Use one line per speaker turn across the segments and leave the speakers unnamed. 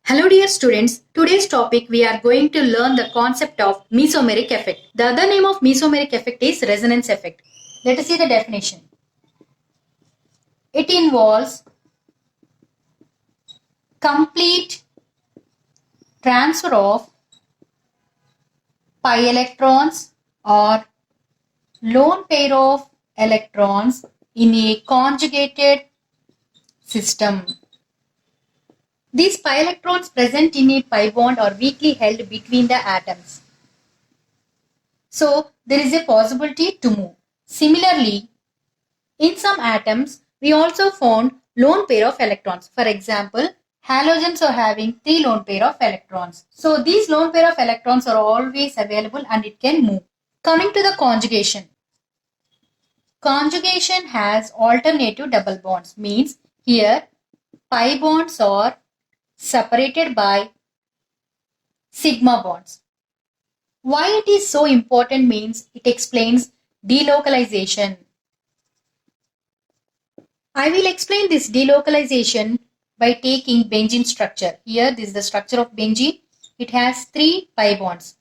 Hello dear students, today's topic we are going to learn the concept of mesomeric effect. The other name of mesomeric effect is resonance effect. Let us see the definition. It involves complete transfer of pi electrons or lone pair of electrons in a conjugated system. These pi electrons present in a pi bond are weakly held between the atoms. So there is a possibility to move. Similarly, in some atoms, we also found lone pair of electrons. For example, halogens are having 3 lone pair of electrons. So these lone pair of electrons are always available and it can move. Coming to the conjugation. Conjugation has alternative double bonds. Means here pi bonds are separated by sigma bonds. Why it is so important means it explains delocalization. I will explain this delocalization by taking benzene structure. Here this is the structure of benzene. It has 3 pi bonds.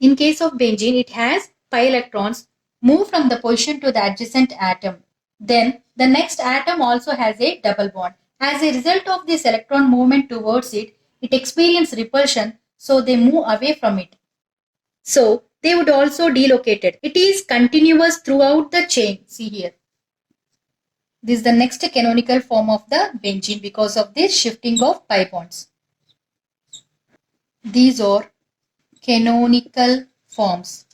In case of benzene, it has pi electrons move from the position to the adjacent atom. Then the next atom also has a double bond. As a result of this electron movement towards it, it experiences repulsion, so they move away from it. So they would also delocate it. It is continuous throughout the chain. See here. This is the next canonical form of the benzene because of this shifting of pi bonds. These are canonical forms.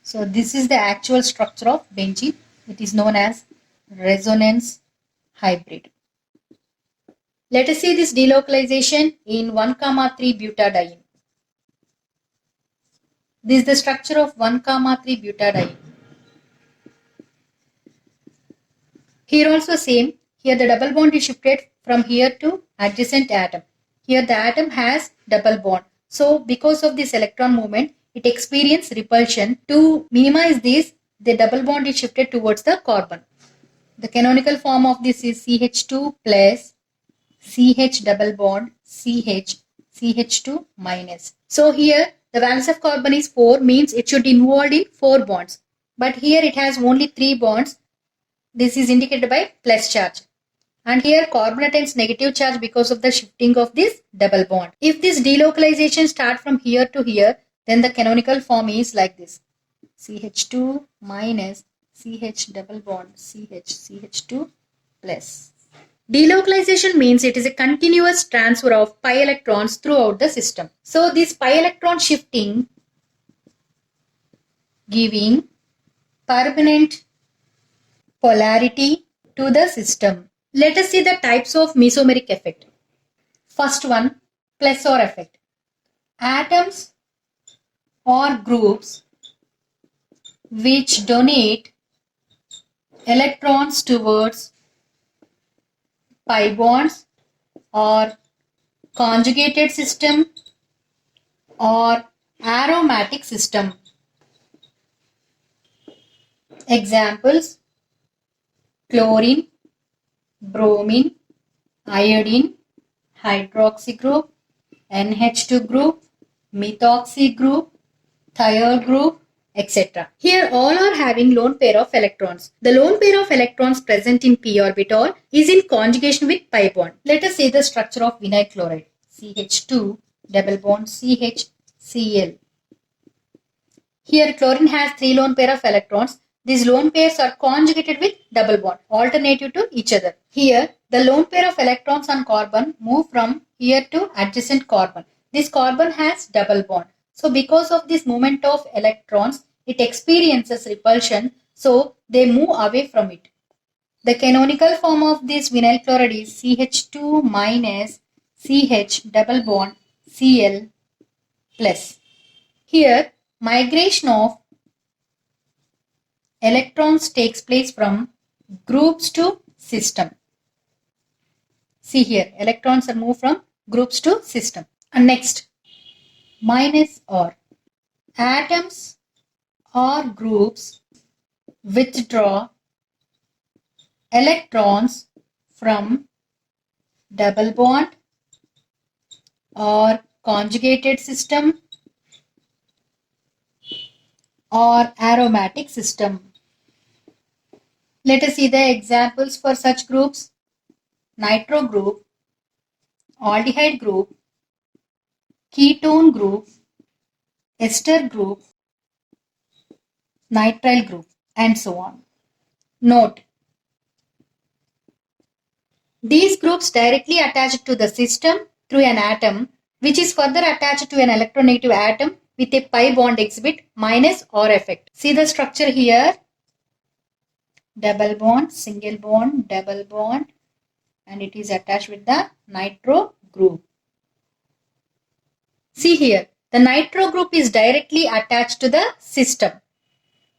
So this is the actual structure of benzene. It is known as resonance hybrid. Let us see this delocalization in 1,3 butadiene. This is the structure of 1,3 butadiene. Here also same. Here the double bond is shifted from here to adjacent atom. Here the atom has double bond. So because of this electron movement, it experiences repulsion. To minimize this, the double bond is shifted towards the carbon. The canonical form of this is CH2 plus CH double bond CH, CH2 minus. So here the valence of carbon is 4, means it should involve in 4 bonds. But here it has only 3 bonds. This is indicated by plus charge. And here carbon attains negative charge because of the shifting of this double bond. If this delocalization starts from here to here, then the canonical form is like this. CH2 minus CH double bond CH, CH2 plus. Delocalization means it is a continuous transfer of pi electrons throughout the system. So this pi electron shifting giving permanent polarity to the system. Let us see the types of mesomeric effect. First one, Plessor effect. Atoms or groups which donate electrons towards pi bonds or conjugated system or aromatic system. Examples: chlorine, bromine, iodine, hydroxy group, NH2 group, methoxy group, thiol group, etc. Here all are having lone pair of electrons. The lone pair of electrons present in p orbital is in conjugation with pi bond. Let us see the structure of vinyl chloride. CH2 double bond CH, Cl. Here chlorine has 3 lone pair of electrons. These lone pairs are conjugated with double bond, alternative to each other. Here, the lone pair of electrons on carbon move from here to adjacent carbon. This carbon has double bond. So because of this movement of electrons, it experiences repulsion, so they move away from it. The canonical form of this vinyl chloride is CH2 minus CH double bond Cl plus. Here, migration of electrons takes place from groups to system. See here, electrons are moved from groups to system. And next, minus or. Atoms or groups withdraw electrons from double bond or conjugated system or aromatic system. Let us see the examples for such groups. Nitro group, aldehyde group, ketone group, ester group, nitrile group, and so on. Note: these groups directly attach to the system through an atom, which is further attached to an electronegative atom with a pi bond exhibit minus or effect. See the structure here. Double bond, single bond, double bond, and it is attached with the nitro group. See here, the nitro group is directly attached to the system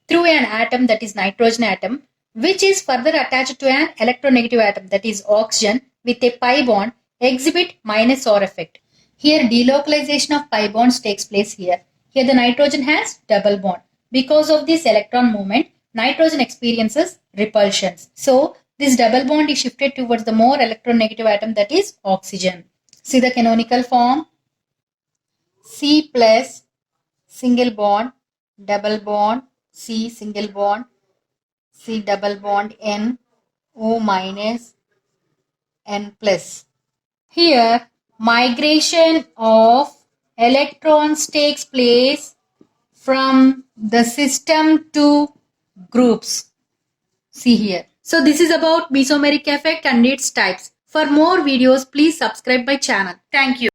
through an atom, that is nitrogen atom, which is further attached to an electronegative atom, that is oxygen, with a pi bond exhibit minus or effect. Here delocalization of pi bonds takes place here. Here the nitrogen has double bond. Because of this electron movement, nitrogen experiences repulsions. So this double bond is shifted towards the more electronegative atom, that is oxygen. See the canonical form. C plus single bond, double bond, C single bond, C double bond, N, O minus, N plus. Here migration of electrons takes place from the system to groups. See here. So this is about mesomeric effect and its types. For more videos, please subscribe my channel. Thank you.